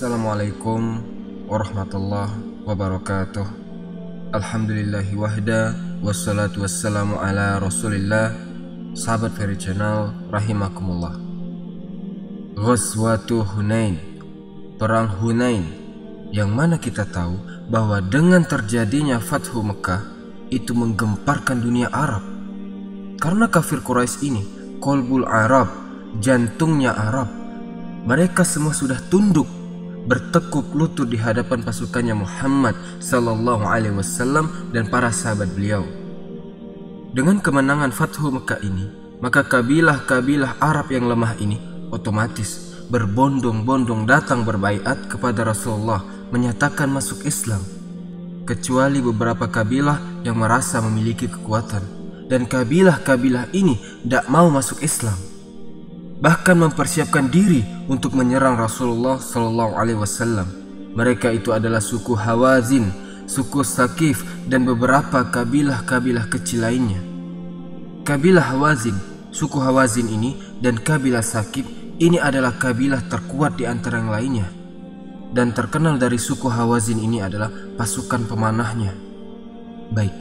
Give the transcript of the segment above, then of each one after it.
Assalamualaikum warahmatullahi wabarakatuh. Alhamdulillahi wahda, wassalatu wassalamu ala rasulillah. Sahabat Ferry Channel rahimakumullah. Ghazwatu Hunain, perang Hunain, yang mana kita tahu bahwa dengan terjadinya Fathu Mekah itu menggemparkan dunia Arab. Karena kafir Quraisy ini qalbul Arab, jantungnya Arab. Mereka semua sudah tunduk, bertekuk lutut di hadapan pasukannya Muhammad sallallahu alaihi wasallam dan para sahabat beliau. Dengan kemenangan Fathu Mekah ini, maka kabilah-kabilah Arab yang lemah ini otomatis berbondong-bondong datang berbaiat kepada Rasulullah, menyatakan masuk Islam, kecuali beberapa kabilah yang merasa memiliki kekuatan, dan kabilah-kabilah ini tidak mau masuk Islam, bahkan mempersiapkan diri untuk menyerang Rasulullah Sallallahu Alaihi Wasallam. Mereka itu adalah suku Hawazin, suku Sakif, dan beberapa kabilah-kabilah kecil lainnya. Kabilah Hawazin, suku Hawazin ini, dan kabilah Sakif ini adalah kabilah terkuat di antara yang lainnya. Dan terkenal dari suku Hawazin ini adalah pasukan pemanahnya. Baik,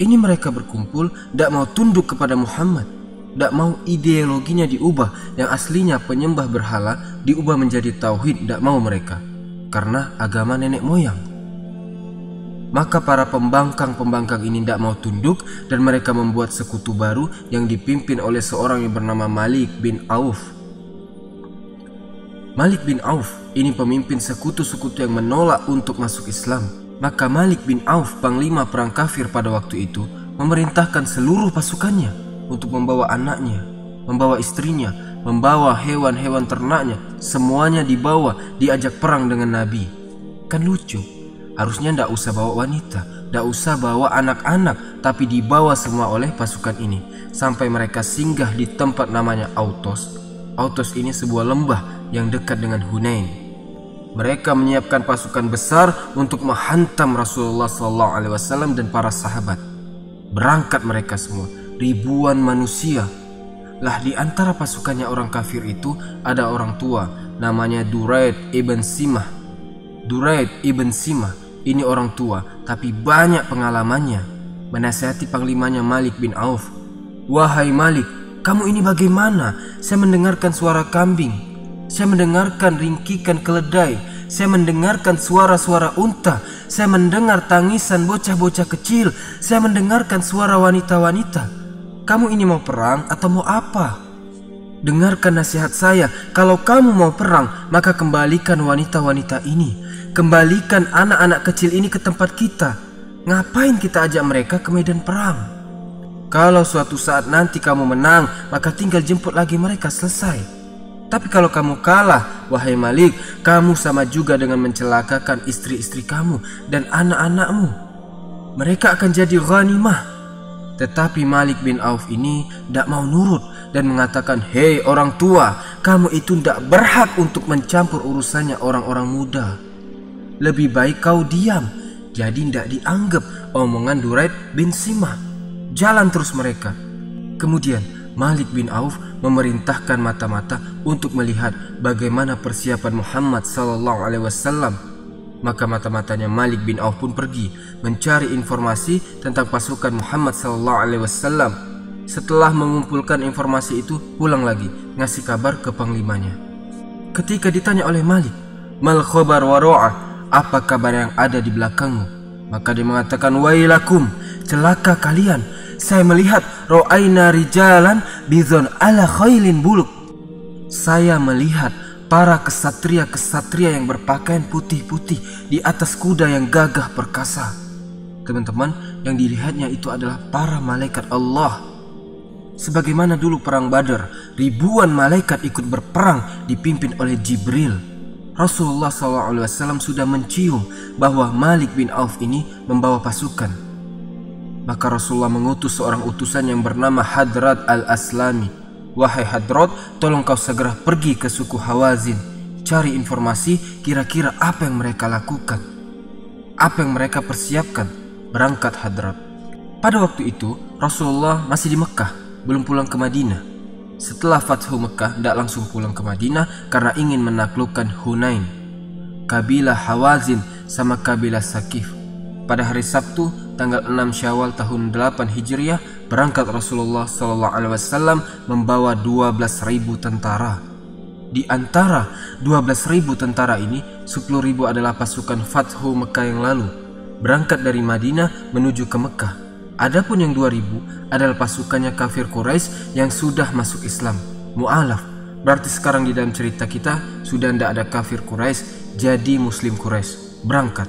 ini mereka berkumpul, tidak mau tunduk kepada Muhammad, tidak mau ideologinya diubah, yang aslinya penyembah berhala diubah menjadi tauhid. Tidak mau mereka, karena agama nenek moyang. Maka para pembangkang-pembangkang ini tidak mau tunduk, dan mereka membuat sekutu baru yang dipimpin oleh seorang yang bernama Malik bin Auf. Malik bin Auf ini pemimpin sekutu-sekutu yang menolak untuk masuk Islam. Maka Malik bin Auf, panglima perang kafir pada waktu itu, memerintahkan seluruh pasukannya untuk membawa anaknya, membawa istrinya, membawa hewan-hewan ternaknya, semuanya dibawa, diajak perang dengan Nabi. Kan lucu, harusnya ndak usah bawa wanita, ndak usah bawa anak-anak, tapi dibawa semua oleh pasukan ini, sampai mereka singgah di tempat namanya Autos. Autos ini sebuah lembah yang dekat dengan Hunain. Mereka menyiapkan pasukan besar untuk menghantam Rasulullah SAW dan para sahabat. Berangkat mereka semua, ribuan manusia. Lah di antara pasukannya orang kafir itu ada orang tua namanya Duraid ibn Simah. Duraid ibn Simah ini orang tua tapi banyak pengalamannya. Menasihati panglimanya Malik bin Auf. Wahai Malik, kamu ini bagaimana? Saya mendengarkan suara kambing, saya mendengarkan ringkikan keledai, saya mendengarkan suara-suara unta, saya mendengar tangisan bocah-bocah kecil, saya mendengarkan suara wanita-wanita. Kamu ini mau perang atau mau apa? Dengarkan nasihat saya. Kalau kamu mau perang, maka kembalikan wanita-wanita ini, kembalikan anak-anak kecil ini ke tempat kita. Ngapain kita ajak mereka ke medan perang? Kalau suatu saat nanti kamu menang, maka tinggal jemput lagi mereka, selesai. Tapi kalau kamu kalah, wahai Malik, kamu sama juga dengan mencelakakan istri-istri kamu dan anak-anakmu. Mereka akan jadi ghanimah. Tetapi Malik bin Auf ini tidak mau nurut dan mengatakan, hei orang tua, kamu itu tidak berhak untuk mencampur urusannya orang-orang muda. Lebih baik kau diam. Jadi tidak dianggap omongan Duraid bin Simah. Jalan terus mereka. Kemudian Malik bin Auf memerintahkan mata-mata untuk melihat bagaimana persiapan Muhammad sallallahu alaihi wasallam. Maka mata-matanya Malik bin Auf pun pergi mencari informasi tentang pasukan Muhammad sallallahu alaihi wasallam. Setelah mengumpulkan informasi itu, pulang lagi ngasih kabar ke panglimanya. Ketika ditanya oleh Malik, "Mal khabar waro'ah? Apa kabar yang ada di belakangmu?" Maka dia mengatakan, "Wailakum, celaka kalian. Saya melihat ro'aina rijalan bizon ala khailin buluk." Saya melihat para kesatria-kesatria yang berpakaian putih-putih di atas kuda yang gagah perkasa. Teman-teman, yang dilihatnya itu adalah para malaikat Allah. Sebagaimana dulu perang Badar, ribuan malaikat ikut berperang dipimpin oleh Jibril. Rasulullah SAW sudah mencium bahwa Malik bin Auf ini membawa pasukan. Maka Rasulullah mengutus seorang utusan yang bernama Hadrat al-Aslami. "Wahai Hadrat, tolong kau segera pergi ke suku Hawazin. Cari informasi kira-kira apa yang mereka lakukan, apa yang mereka persiapkan." Berangkat Hadrat. Pada waktu itu Rasulullah masih di Mekah, belum pulang ke Madinah. Setelah Fathu Mekah tidak langsung pulang ke Madinah karena ingin menaklukkan Hunain. kabilah Hawazin sama kabilah Sakif. Pada hari Sabtu tanggal 6 Syawal tahun 8 Hijriah berangkat Rasulullah SAW membawa 12.000 tentara. Di antara 12.000 tentara ini, 10.000 adalah pasukan Fathu Mekah yang lalu, berangkat dari Madinah menuju ke Mekah. Adapun yang 2.000 adalah pasukannya kafir Quraisy yang sudah masuk Islam, mu'alaf. Berarti sekarang di dalam cerita kita sudah tidak ada kafir Quraisy, jadi Muslim Quraisy berangkat.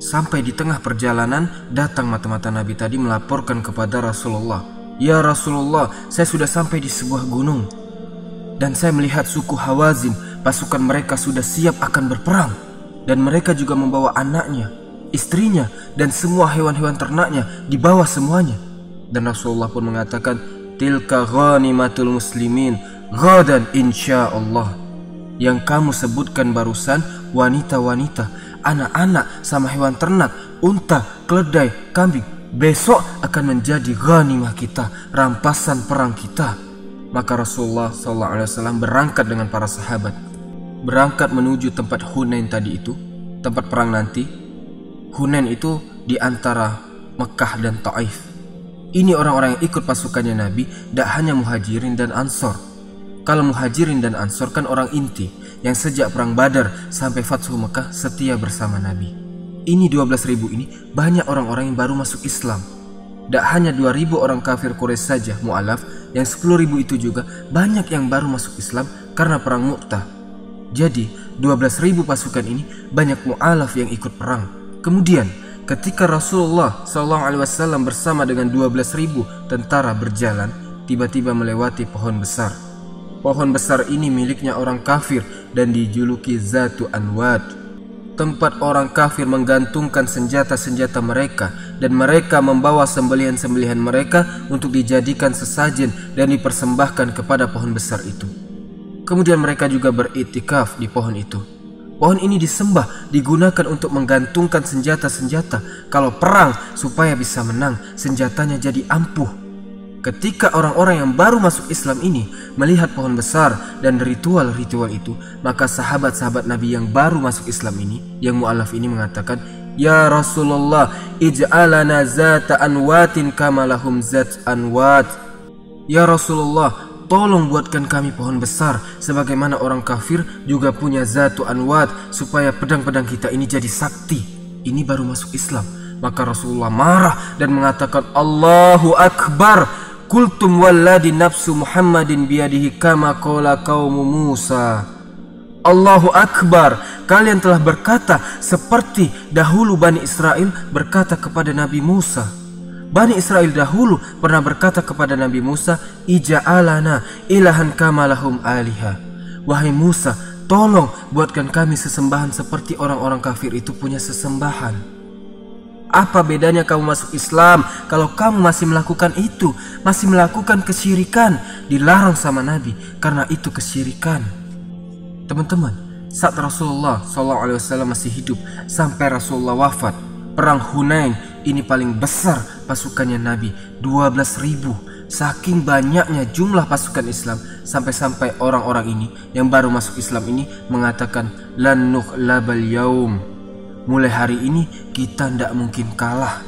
Sampai di tengah perjalanan datang mata-mata Nabi tadi melaporkan kepada Rasulullah, "Ya Rasulullah, saya sudah sampai di sebuah gunung dan saya melihat suku Hawazin, pasukan mereka sudah siap akan berperang dan mereka juga membawa anaknya, istrinya dan semua hewan-hewan ternaknya dibawa semuanya." Dan Rasulullah pun mengatakan, "Tilka ghanimatul muslimin ghadan insyaallah." Yang kamu sebutkan barusan, wanita-wanita, anak-anak sama hewan ternak, unta, keledai, kambing, besok akan menjadi ghanimah kita, rampasan perang kita. Maka Rasulullah SAW berangkat dengan para sahabat, berangkat menuju tempat Hunain tadi itu, tempat perang nanti. Hunain itu di antara Mekah dan Taif. Ini orang-orang yang ikut pasukannya Nabi, tidak hanya Muhajirin dan Ansor. Kalau Muhajirin dan Ansor kan orang inti yang sejak perang Badar sampai Fathu Mekah setia bersama Nabi. Ini 12.000 ini banyak orang-orang yang baru masuk Islam. Tidak hanya 2.000 orang kafir Quraisy saja mu'alaf, yang 10.000 itu juga banyak yang baru masuk Islam karena perang Mu'tah. Jadi 12.000 pasukan ini banyak mu'alaf yang ikut perang. Kemudian ketika Rasulullah SAW bersama dengan 12.000 tentara berjalan, tiba-tiba melewati pohon besar. Pohon besar ini miliknya orang kafir dan dijuluki Zatu Anwad, tempat orang kafir menggantungkan senjata-senjata mereka, dan mereka membawa sembelihan-sembelihan mereka untuk dijadikan sesajen dan dipersembahkan kepada pohon besar itu. Kemudian mereka juga beriktikaf di pohon itu. Pohon ini disembah, digunakan untuk menggantungkan senjata-senjata. Kalau perang supaya bisa menang, senjatanya jadi ampuh. Ketika orang-orang yang baru masuk Islam ini melihat pohon besar dan ritual-ritual itu, maka sahabat-sahabat Nabi yang baru masuk Islam ini, yang mu'alaf ini mengatakan, "Ya Rasulullah, ij'alana zata anwatin kama lahum zat anwat." Ya Rasulullah, tolong buatkan kami pohon besar sebagaimana orang kafir juga punya zatu anwat, supaya pedang-pedang kita ini jadi sakti. Ini baru masuk Islam. Maka Rasulullah marah dan mengatakan, "Allahu Akbar. Kultum walladhi nafsu Muhammadin biyadihi kama qala qaumu Musa." Allahu Akbar. Kalian telah berkata seperti dahulu Bani Israel berkata kepada Nabi Musa. Bani Israel dahulu pernah berkata kepada Nabi Musa, "Ija'alana ilahan kama lahum aliha." Wahai Musa, tolong buatkan kami sesembahan seperti orang-orang kafir itu punya sesembahan. Apa bedanya kamu masuk Islam kalau kamu masih melakukan itu, masih melakukan kesyirikan, dilarang sama Nabi karena itu kesyirikan. Teman-teman, saat Rasulullah SAW masih hidup sampai Rasulullah wafat, perang Hunain ini paling besar pasukannya Nabi, 12.000. Saking banyaknya jumlah pasukan Islam, sampai-sampai orang-orang ini yang baru masuk Islam ini mengatakan, "Lan nughlabal yaum." Mulai hari ini kita tidak mungkin kalah,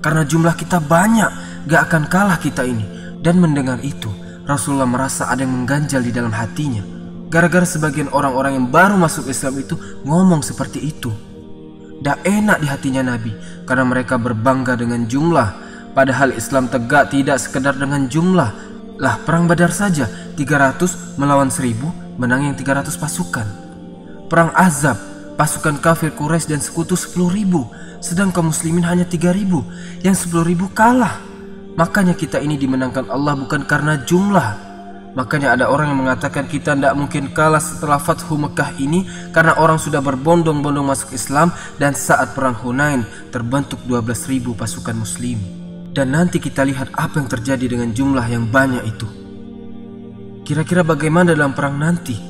karena jumlah kita banyak, gak akan kalah kita ini. Dan mendengar itu, Rasulullah merasa ada yang mengganjal di dalam hatinya, gara-gara sebagian orang-orang yang baru masuk Islam itu ngomong seperti itu. Gak enak di hatinya Nabi, karena mereka berbangga dengan jumlah, padahal Islam tegak tidak sekedar dengan jumlah. Lah perang Badar saja 300 melawan 1000, menang yang 300 pasukan. Perang Ahzab, pasukan kafir Quraisy dan sekutu 10.000, sedang kaum muslimin hanya 3.000, yang 10.000 kalah. Makanya kita ini dimenangkan Allah bukan karena jumlah. Makanya ada orang yang mengatakan kita tidak mungkin kalah setelah Fathu Mekah ini, karena orang sudah berbondong-bondong masuk Islam, dan saat perang Hunain terbentuk 12.000 pasukan muslim. Dan nanti kita lihat apa yang terjadi dengan jumlah yang banyak itu. Kira-kira bagaimana dalam perang nanti?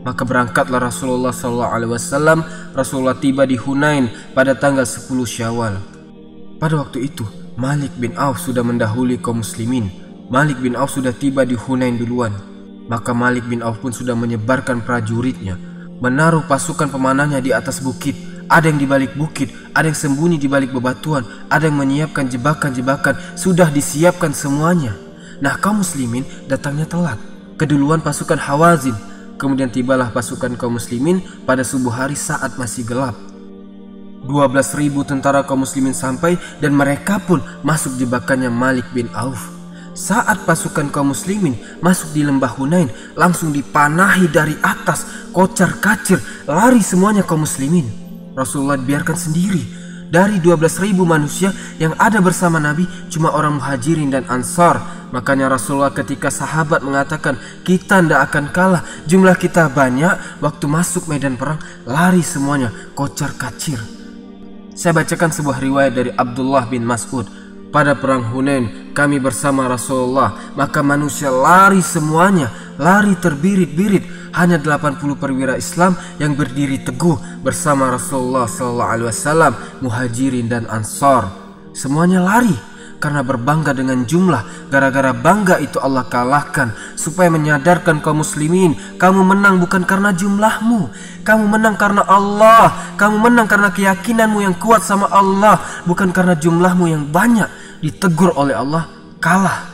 Maka berangkatlah Rasulullah SAW. Rasulullah tiba di Hunain pada tanggal 10 Syawal. Pada waktu itu Malik bin Auf sudah mendahului kaum muslimin. Malik bin Auf sudah tiba di Hunain duluan. Maka Malik bin Auf pun sudah menyebarkan prajuritnya, menaruh pasukan pemanahnya di atas bukit. Ada yang di balik bukit, ada yang sembunyi di balik bebatuan, ada yang menyiapkan jebakan-jebakan. Sudah disiapkan semuanya. Nah, kaum muslimin datangnya telat. Keduluan pasukan Hawazin. Kemudian tibalah pasukan kaum muslimin pada subuh hari saat masih gelap. 12.000 tentara kaum muslimin sampai dan mereka pun masuk jebakannya Malik bin Auf. Saat pasukan kaum muslimin masuk di lembah Hunain, langsung dipanahi dari atas, kocar-kacir, lari semuanya kaum muslimin. Rasulullah biarkan sendiri. Dari 12.000 manusia yang ada bersama Nabi cuma orang Muhajirin dan Ansar. Makanya Rasulullah ketika sahabat mengatakan kita tidak akan kalah, jumlah kita banyak, waktu masuk medan perang lari semuanya, kocar-kacir. Saya bacakan sebuah riwayat dari Abdullah bin Mas'ud. Pada perang Hunain kami bersama Rasulullah, maka manusia lari semuanya, lari terbirit-birit. Hanya 80 perwira Islam yang berdiri teguh bersama Rasulullah SAW, Muhajirin dan Ansar. Semuanya lari karena berbangga dengan jumlah. Gara-gara bangga itu Allah kalahkan, supaya menyadarkan kaum muslimin, kamu menang bukan karena jumlahmu, kamu menang karena Allah, kamu menang karena keyakinanmu yang kuat sama Allah, bukan karena jumlahmu yang banyak. Ditegur oleh Allah, kalah,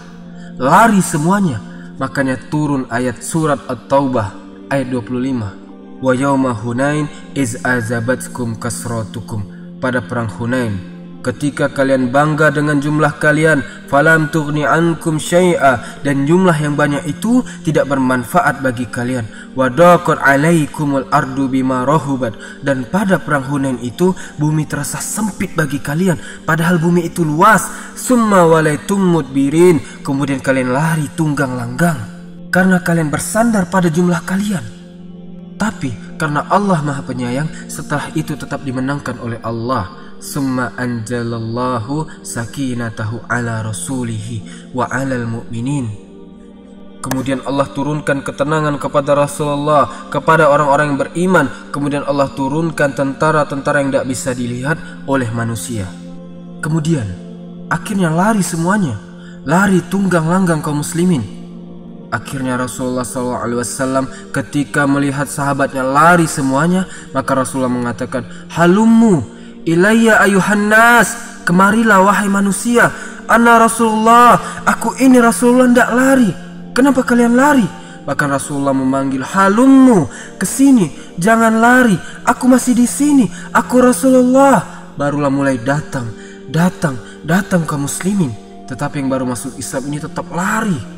lari semuanya. Makanya turun ayat surat At-Taubah ayat 25. Wa yauma Hunain iz azabatkum kasratukum. Pada perang Hunain, ketika kalian bangga dengan jumlah kalian, falam tughni ankum syai'a, dan jumlah yang banyak itu tidak bermanfaat bagi kalian. Wa daqat alaikumul ardu bima rahubat, dan pada perang Hunain itu bumi terasa sempit bagi kalian padahal bumi itu luas. Summa walaitum mudbirin, kemudian kalian lari tunggang langgang karena kalian bersandar pada jumlah kalian. Tapi karena Allah Maha Penyayang, setelah itu tetap dimenangkan oleh Allah. Summa anjalallahu sakinatahu ala rasulihi wa alal mu'minin. Kemudian Allah turunkan ketenangan kepada Rasulullah, kepada orang-orang yang beriman. Kemudian Allah turunkan tentara-tentara yang tidak bisa dilihat oleh manusia. Kemudian akhirnya lari semuanya, lari tunggang langgang kaum muslimin. Akhirnya Rasulullah SAW ketika melihat sahabatnya lari semuanya, maka Rasulullah mengatakan, halummu ilayya ayuhan nas, kemarilah wahai manusia, ana Rasulullah, aku ini Rasulullah, tidak lari. Kenapa kalian lari? Bahkan Rasulullah memanggil, halummu, kesini, jangan lari, aku masih di sini, aku Rasulullah. Barulah mulai datang kaum muslimin. Tetapi yang baru masuk Islam ini tetap lari.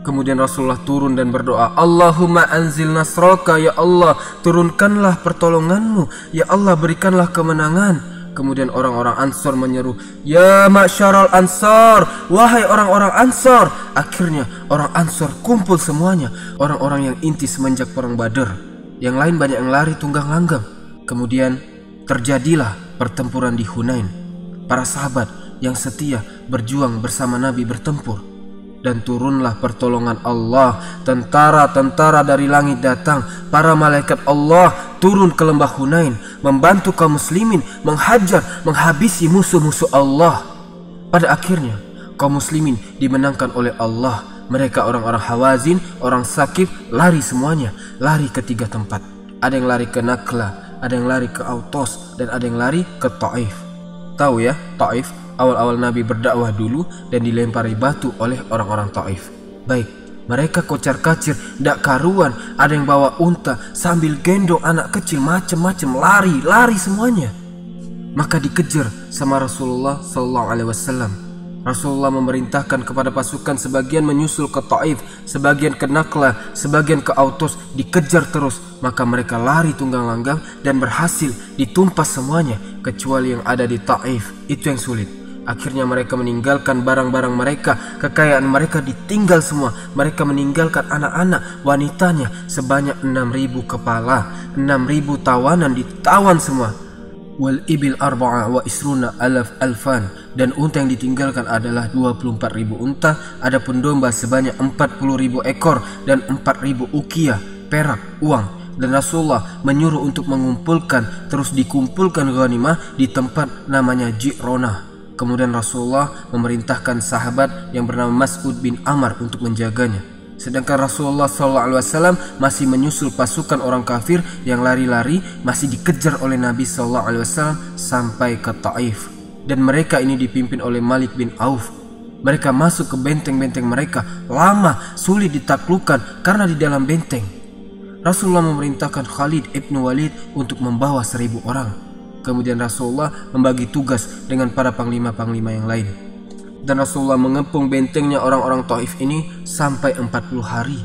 Kemudian Rasulullah turun dan berdoa, Allahumma anzil nasraka, ya Allah, turunkanlah pertolonganmu, ya Allah, berikanlah kemenangan. Kemudian orang-orang Ansar menyeru, ya ma'syaral Ansar, wahai orang-orang Ansar. Akhirnya orang Ansar kumpul semuanya, orang-orang yang inti semenjak perang Badar. Yang lain banyak yang lari tunggang langgang. Kemudian terjadilah pertempuran di Hunain. Para sahabat yang setia berjuang bersama Nabi bertempur. Dan turunlah pertolongan Allah. Tentara-tentara dari langit datang. Para malaikat Allah turun ke lembah Hunain, membantu kaum muslimin menghajar, menghabisi musuh-musuh Allah. Pada akhirnya kaum muslimin dimenangkan oleh Allah. Mereka orang-orang Hawazin, orang Sakif, lari semuanya, lari ke 3 tempat. Ada yang lari ke Nakla, ada yang lari ke Autos, dan ada yang lari ke Taif. Tahu ya, Taif awal-awal Nabi berdakwah dulu dan dilempari batu oleh orang-orang Taif. Baik, mereka kocar-kacir, tidak karuan. Ada yang bawa unta sambil gendong anak kecil, macam-macam, lari semuanya. Maka dikejar sama Rasulullah SAW. Rasulullah memerintahkan kepada pasukan sebagian menyusul ke Taif, sebagian ke Nakla, sebagian ke Autos, dikejar terus. Maka mereka lari tunggang langgang dan berhasil ditumpas semuanya, kecuali yang ada di Taif. Itu yang sulit. Akhirnya mereka meninggalkan barang-barang mereka, kekayaan mereka ditinggal semua. Mereka meninggalkan anak-anak, wanitanya, sebanyak 6.000 kepala, 6.000 tawanan ditawan semua. Wal ibil arba'a wa isruna alfan, dan unta yang ditinggalkan adalah 24.000 unta. Adapun domba sebanyak 40.000 ekor dan 4.000 ukiah perak uang. Dan Rasulullah menyuruh untuk mengumpulkan, terus dikumpulkan ghanimah di tempat namanya Ji'ronah. Kemudian Rasulullah memerintahkan sahabat yang bernama Mas'ud bin Amr untuk menjaganya. Sedangkan Rasulullah SAW masih menyusul pasukan orang kafir yang lari-lari, masih dikejar oleh Nabi SAW sampai ke Taif. Dan mereka ini dipimpin oleh Malik bin Auf. Mereka masuk ke benteng-benteng mereka, lama, sulit ditaklukkan karena di dalam benteng. Rasulullah memerintahkan Khalid ibn Walid untuk membawa 1000 orang. Kemudian Rasulullah membagi tugas dengan para panglima-panglima yang lain. Dan Rasulullah mengepung bentengnya orang-orang Taif ini sampai 40 hari.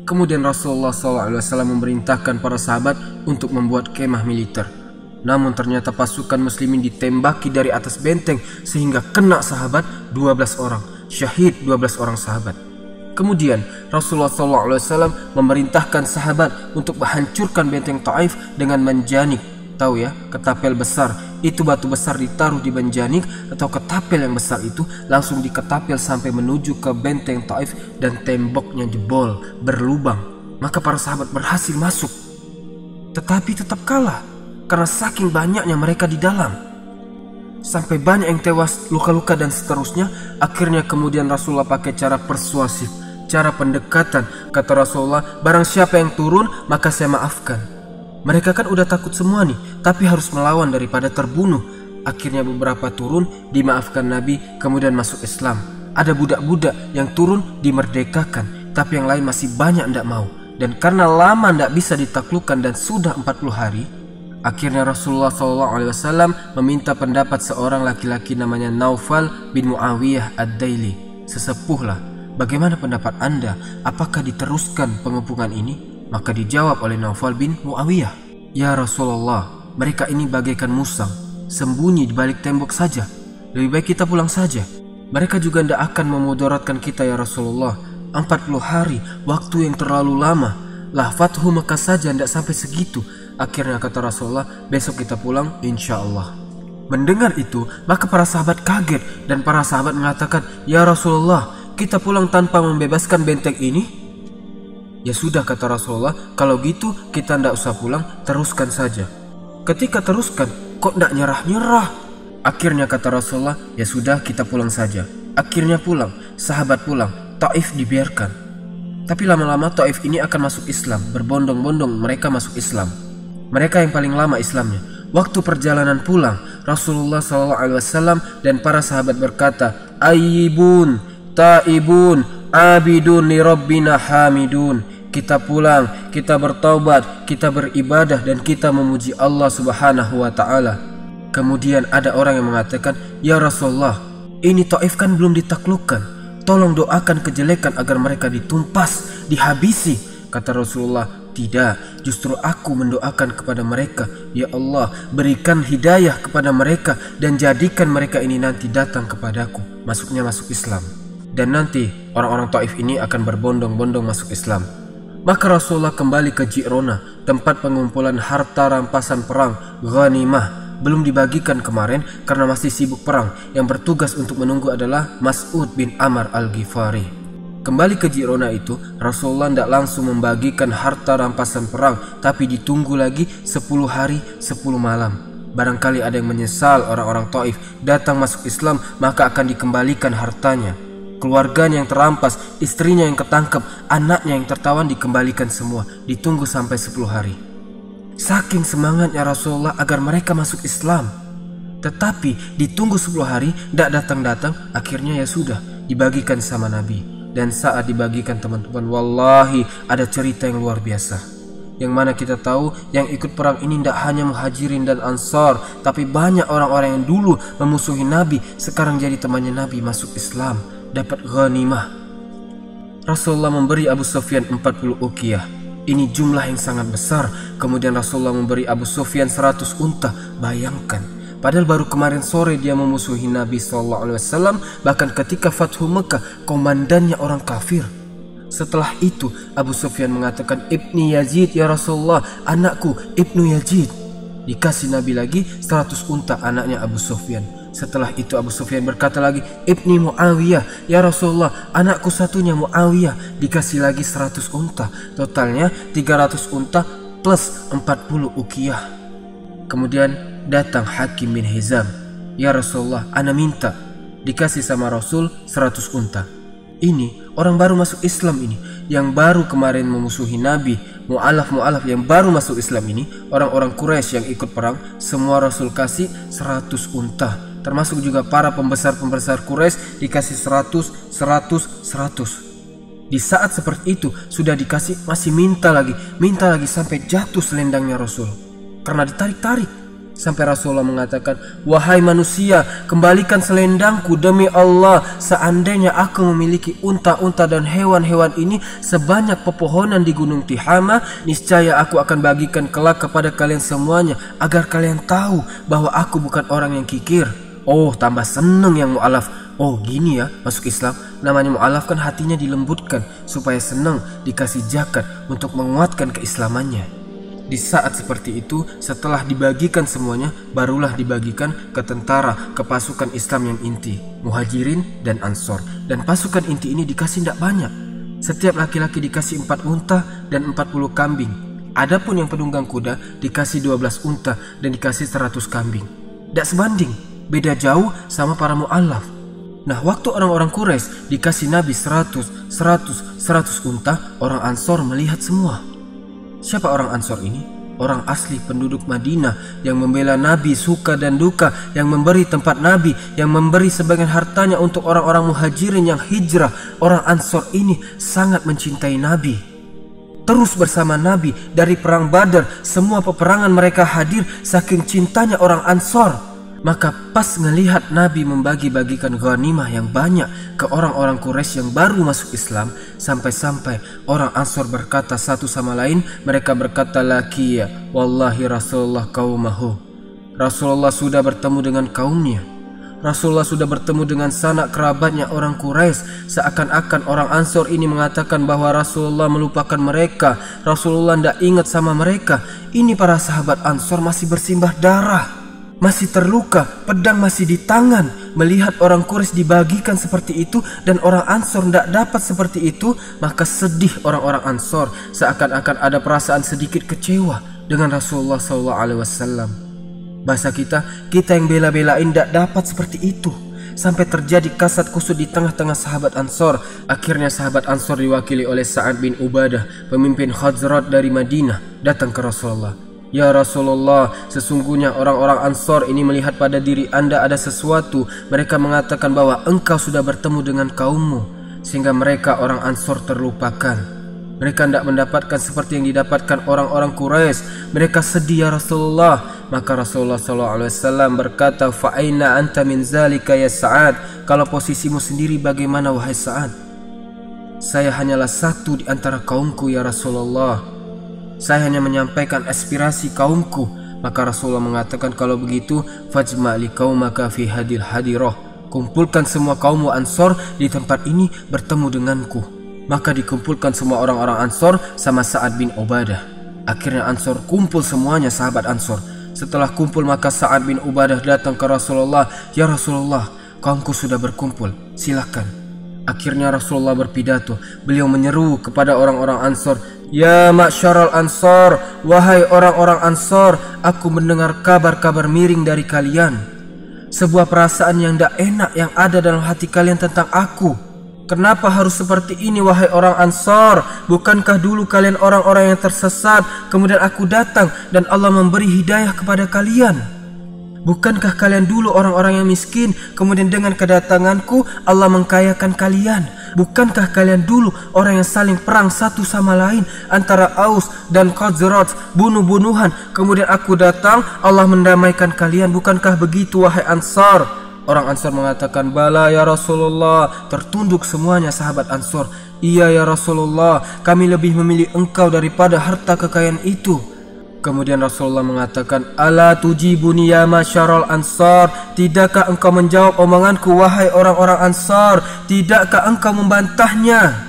Kemudian Rasulullah SAW memerintahkan para sahabat untuk membuat kemah militer. Namun ternyata pasukan muslimin ditembaki dari atas benteng sehingga kena sahabat 12 orang, syahid 12 orang sahabat. Kemudian Rasulullah SAW memerintahkan sahabat untuk menghancurkan benteng Taif dengan menjanik. Tahu ya, ketapel besar. Itu batu besar ditaruh di menjanik atau ketapel yang besar itu langsung diketapel sampai menuju ke benteng Taif dan temboknya jebol, berlubang. Maka para sahabat berhasil masuk. Tetapi tetap kalah karena saking banyaknya mereka di dalam. Sampai banyak yang tewas, luka-luka dan seterusnya. Akhirnya kemudian Rasulullah pakai cara persuasif, cara pendekatan. Kata Rasulullah, barang siapa yang turun maka saya maafkan. Mereka kan udah takut semua nih, tapi harus melawan daripada terbunuh. Akhirnya beberapa turun, dimaafkan Nabi, kemudian masuk Islam. Ada budak-budak yang turun dimerdekakan, tapi yang lain masih banyak tidak mau. Dan karena lama tidak bisa ditaklukkan dan sudah 40 hari, akhirnya Rasulullah SAW meminta pendapat seorang laki-laki namanya Naufal bin Muawiyah ad-Daili. Sesepuhlah, bagaimana pendapat Anda? Apakah diteruskan pengepungan ini? Maka dijawab oleh Naufal bin Muawiyah, ya Rasulullah, mereka ini bagaikan musang, sembunyi di balik tembok saja. Lebih baik kita pulang saja. Mereka juga tidak akan memudaratkan kita ya Rasulullah. 40 hari, waktu yang terlalu lama. Lah Fathu Mekah saja tidak sampai segitu. Akhirnya kata Rasulullah, besok kita pulang insya Allah. Mendengar itu, maka para sahabat kaget dan para sahabat mengatakan, ya Rasulullah, kita pulang tanpa membebaskan benteng ini? Ya sudah kata Rasulullah, kalau gitu kita tidak usah pulang, teruskan saja. Ketika teruskan, kok tidak nyerah-nyerah? Akhirnya kata Rasulullah, ya sudah kita pulang saja. Akhirnya pulang, sahabat pulang, Taif dibiarkan. Tapi lama-lama Taif ini akan masuk Islam, berbondong-bondong mereka masuk Islam. Mereka yang paling lama Islamnya. Waktu perjalanan pulang, Rasulullah SAW dan para sahabat berkata, Ayyibun, Ta'ibun, Abidun li Rabbina Hamidun. Kita pulang, kita bertaubat, kita beribadah dan kita memuji Allah Subhanahu wa Ta'ala. Kemudian ada orang yang mengatakan, ya Rasulullah, ini Taif kan belum ditaklukkan. Tolong doakan kejelekan agar mereka ditumpas, dihabisi. Kata Rasulullah, tidak, justru aku mendoakan kepada mereka, ya Allah, berikan hidayah kepada mereka dan jadikan mereka ini nanti datang kepadaku. Masuk Islam. Dan nanti orang-orang Taif ini akan berbondong-bondong masuk Islam. Maka Rasulullah kembali ke Ji'rona, tempat pengumpulan harta rampasan perang, ghanimah. Belum dibagikan kemarin karena masih sibuk perang. Yang bertugas untuk menunggu adalah Mas'ud bin Amr al-Ghifari. Kembali ke Ji'rona itu, Rasulullah tidak langsung membagikan harta rampasan perang, tapi ditunggu lagi 10 hari 10 malam. Barangkali ada yang menyesal orang-orang Taif datang masuk Islam, maka akan dikembalikan hartanya. Keluarganya yang terampas, istrinya yang ketangkep, anaknya yang tertawan dikembalikan semua. Ditunggu sampai 10 hari. Saking semangatnya Rasulullah agar mereka masuk Islam. Tetapi ditunggu 10 hari, tidak datang-datang. Akhirnya ya sudah, dibagikan sama Nabi. Dan saat dibagikan teman-teman, wallahi ada cerita yang luar biasa. Yang mana kita tahu yang ikut perang ini tidak hanya muhajirin dan ansar, tapi banyak orang-orang yang dulu memusuhi Nabi, sekarang jadi temannya Nabi masuk Islam, dapat ghanimah. Rasulullah memberi Abu Sufyan 40 uqiyah. Ini jumlah yang sangat besar. Kemudian Rasulullah memberi Abu Sufyan 100 unta. Bayangkan, padahal baru kemarin sore dia memusuhi Nabi SAW. Bahkan ketika Fathu Mekah, komandannya orang kafir. Setelah itu Abu Sufyan mengatakan, Ibni Yazid ya Rasulullah, anakku Ibnu Yazid. Dikasih Nabi lagi 100 unta anaknya Abu Sufyan. Setelah itu Abu Sufyan berkata lagi, Ibni Muawiyah ya Rasulullah, anakku satunya Muawiyah. Dikasih lagi 100 unta. Totalnya 300 unta plus 40 uqiyah. Kemudian datang Hakim bin Hizam, ya Rasulullah, ana minta. Dikasih sama Rasul 100 unta. Ini orang baru masuk Islam ini, yang baru kemarin memusuhi Nabi, mu'alaf yang baru masuk Islam ini, orang-orang Quraisy yang ikut perang, semua Rasul kasih 100 unta. Termasuk juga para pembesar-pembesar Quraisy dikasih 100. Di saat seperti itu sudah dikasih, masih minta lagi sampai jatuh selendangnya Rasul karena ditarik-tarik. Sampai Rasulullah mengatakan, "Wahai manusia, kembalikan selendangku demi Allah. Seandainya aku memiliki unta-unta dan hewan-hewan ini sebanyak pepohonan di Gunung Tihama, niscaya aku akan bagikan kelak kepada kalian semuanya, agar kalian tahu bahwa aku bukan orang yang kikir." Oh, tambah seneng yang mu'alaf. Oh, gini ya masuk Islam. Namanya mu'alaf kan hatinya dilembutkan supaya senang dikasih zakat untuk menguatkan keislamannya. Di saat seperti itu, setelah dibagikan semuanya, barulah dibagikan ke tentara, ke pasukan Islam yang inti, Muhajirin dan Ansor. Dan pasukan inti ini dikasih tidak banyak. Setiap laki-laki dikasih 4 unta dan 40 kambing. Adapun yang penunggang kuda dikasih 12 unta dan dikasih 100 kambing. Tidak sebanding, beda jauh sama para mu'alaf. Nah, waktu orang-orang Quraisy dikasih Nabi 100 unta, orang Ansor melihat semua. Siapa orang Ansor ini? Orang asli penduduk Madinah yang membela Nabi suka dan duka, yang memberi tempat Nabi, yang memberi sebagian hartanya untuk orang-orang Muhajirin yang hijrah. Orang Ansor ini sangat mencintai Nabi. Terus bersama Nabi dari perang Badar, semua peperangan mereka hadir saking cintanya orang Ansor. Maka pas ngelihat Nabi membagi-bagikan ghanimah yang banyak ke orang-orang Quraisy yang baru masuk Islam, sampai-sampai orang Ansor berkata satu sama lain, mereka berkata, "Laqiya wallahi Rasulullah qaumahu." Rasulullah sudah bertemu dengan kaumnya. Rasulullah sudah bertemu dengan sanak kerabatnya orang Quraisy. Seakan-akan orang Ansor ini mengatakan bahwa Rasulullah melupakan mereka. Rasulullah tidak ingat sama mereka. Ini para sahabat Ansor masih bersimbah darah, masih terluka, pedang masih di tangan. Melihat orang Quraisy dibagikan seperti itu dan orang Ansor tidak dapat seperti itu, maka sedih orang-orang Ansor. Seakan-akan ada perasaan sedikit kecewa dengan Rasulullah SAW. Bahasa kita yang bela-belain tidak dapat seperti itu. Sampai terjadi kasat kusut di tengah-tengah sahabat Ansor. Akhirnya sahabat Ansor diwakili oleh Sa'ad bin Ubadah, pemimpin Khazraj dari Madinah, datang ke Rasulullah. "Ya Rasulullah, sesungguhnya orang-orang Ansor ini melihat pada diri Anda ada sesuatu. Mereka mengatakan bahwa engkau sudah bertemu dengan kaummu, sehingga mereka orang Ansor terlupakan. Mereka tidak mendapatkan seperti yang didapatkan orang-orang Quraisy. Mereka sedih ya Rasulullah." Maka Rasulullah SAW berkata, "Fa'aina anta min zalika ya Sa'ad?" Kalau posisimu sendiri bagaimana wahai Sa'ad? "Saya hanyalah satu di antara kaumku ya Rasulullah. Saya hanya menyampaikan aspirasi kaumku." Maka Rasulullah mengatakan, "Kalau begitu, fajma' li qaumaka fi hadil hadirah." Kumpulkan semua kaummu Ansor di tempat ini bertemu denganku. Maka dikumpulkan semua orang-orang Ansor sama Sa'ad bin Ubadah. Akhirnya Ansor kumpul semuanya, sahabat Ansor. Setelah kumpul maka Sa'ad bin Ubadah datang ke Rasulullah. "Ya Rasulullah, kaumku sudah berkumpul, silakan." Akhirnya Rasulullah berpidato. Beliau menyeru kepada orang-orang Ansor, "Ya ma'syaral Ansor, wahai orang-orang Ansor, aku mendengar kabar-kabar miring dari kalian. Sebuah perasaan yang tidak enak yang ada dalam hati kalian tentang aku. Kenapa harus seperti ini wahai orang Ansor? Bukankah dulu kalian orang-orang yang tersesat, kemudian aku datang dan Allah memberi hidayah kepada kalian? Bukankah kalian dulu orang-orang yang miskin, kemudian dengan kedatanganku Allah mengkayakan kalian? Bukankah kalian dulu orang yang saling perang satu sama lain antara Aus dan Khazraj, bunuh-bunuhan, kemudian aku datang Allah mendamaikan kalian? Bukankah begitu wahai Ansor?" Orang Ansor mengatakan, "Bala ya Rasulullah." Tertunduk semuanya sahabat Ansor. "Iya ya Rasulullah, kami lebih memilih engkau daripada harta kekayaan itu." Kemudian Rasulullah mengatakan, "Ala tujibuni ya masyarul Ansar?" Tidakkah engkau menjawab omonganku wahai orang-orang Ansar? Tidakkah engkau membantahnya?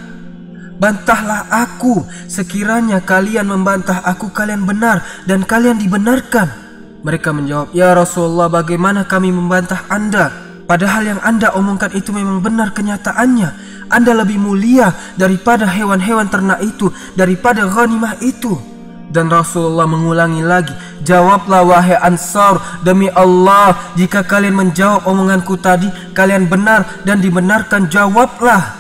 Bantahlah aku. Sekiranya kalian membantah aku, kalian benar dan kalian dibenarkan. Mereka menjawab, "Ya Rasulullah, bagaimana kami membantah Anda? Padahal yang Anda omongkan itu memang benar kenyataannya. Anda lebih mulia daripada hewan-hewan ternak itu, daripada ghanimah itu." Dan Rasulullah mengulangi lagi, "Jawablah wahai Ansar, demi Allah, jika kalian menjawab omonganku tadi, kalian benar dan dibenarkan, jawablah."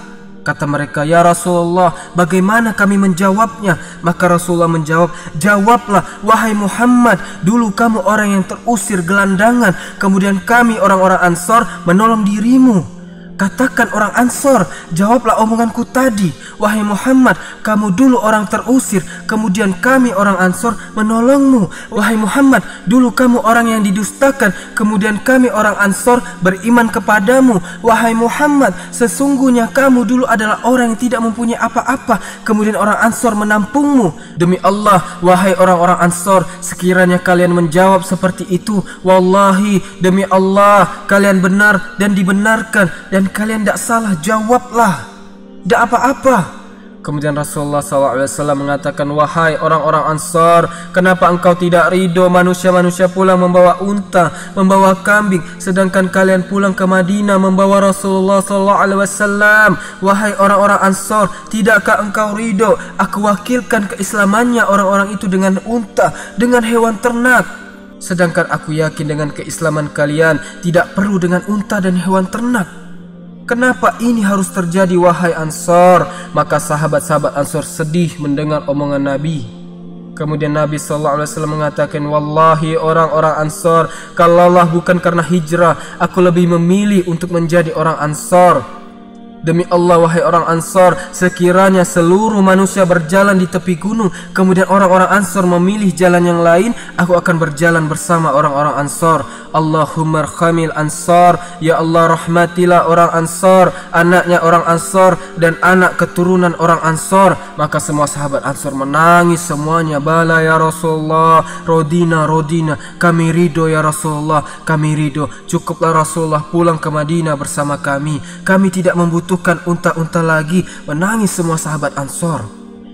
Kata mereka, "Ya Rasulullah, bagaimana kami menjawabnya?" Maka Rasulullah menjawab, "Jawablah, wahai Muhammad, dulu kamu orang yang terusir gelandangan, kemudian kami orang-orang Ansor menolong dirimu. Katakan orang Ansor, jawablah omonganku tadi. Wahai Muhammad, kamu dulu orang terusir, kemudian kami orang Ansor menolongmu. Wahai Muhammad, dulu kamu orang yang didustakan, kemudian kami orang Ansor beriman kepadamu. Wahai Muhammad, sesungguhnya kamu dulu adalah orang yang tidak mempunyai apa-apa, kemudian orang Ansor menampungmu. Demi Allah, wahai orang-orang Ansor, sekiranya kalian menjawab seperti itu, wallahi, demi Allah, kalian benar dan dibenarkan, dan kalian tidak salah, jawablah, tidak apa-apa." Kemudian Rasulullah SAW mengatakan, "Wahai orang-orang Ansar, kenapa engkau tidak ridho manusia-manusia pulang membawa unta, membawa kambing, sedangkan kalian pulang ke Madinah membawa Rasulullah SAW? Wahai orang-orang Ansar, tidakkah engkau ridho aku wakilkan keislamannya orang-orang itu dengan unta, dengan hewan ternak? Sedangkan aku yakin dengan keislaman kalian tidak perlu dengan unta dan hewan ternak. Kenapa ini harus terjadi, wahai Ansar?" Maka sahabat-sahabat Ansar sedih mendengar omongan Nabi. Kemudian Nabi SAW mengatakan, "Wallahi orang-orang Ansar, kalaulah bukan karena hijrah, aku lebih memilih untuk menjadi orang Ansar. Demi Allah, wahai orang Ansar, sekiranya seluruh manusia berjalan di tepi gunung, kemudian orang-orang Ansar memilih jalan yang lain, aku akan berjalan bersama orang-orang Ansar. Allahumma arhamil Ansar, ya Allah rahmatilah orang Ansar, anaknya orang Ansar dan anak keturunan orang Ansar." Maka semua sahabat Ansar menangis semuanya. "Bala ya Rasulullah, rodina, kami ridho ya Rasulullah, kami ridho. Cukuplah Rasulullah pulang ke Madinah bersama kami tidak membutuhkan unta-unta lagi." Menangis semua sahabat Ansar.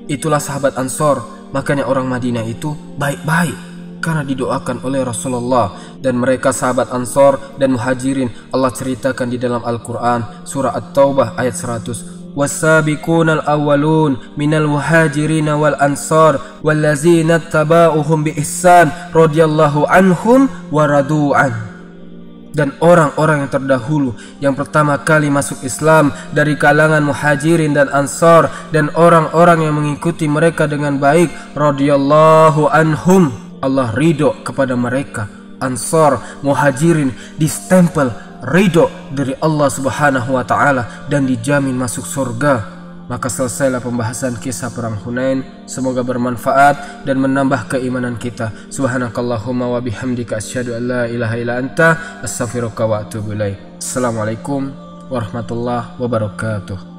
Itulah sahabat Ansar. Makanya orang Madinah itu baik-baik karena didoakan oleh Rasulullah. Dan mereka sahabat Ansar dan Muhajirin Allah ceritakan di dalam Al-Quran surah At-Taubah ayat 100. "Wasabiqunal awwalun minal muhajirin wal ansar wallazina tabauhum bi ihsan radhiyallahu anhum wa radu'an." Dan orang-orang yang terdahulu yang pertama kali masuk Islam dari kalangan Muhajirin dan Ansar, dan orang-orang yang mengikuti mereka dengan baik, radhiyallahu anhum, Allah ridho kepada mereka. Ansar, Muhajirin distempel ridho dari Allah Subhanahu wa ta'ala dan dijamin masuk surga. Maka selesailah pembahasan kisah perang Hunain. Semoga bermanfaat dan menambah keimanan kita. Subhanakallahumma wa bihamdika asyhadu an la ilaha illa anta astaghfiruka wa atubu ilaik. Assalamualaikum warahmatullahi wabarakatuh.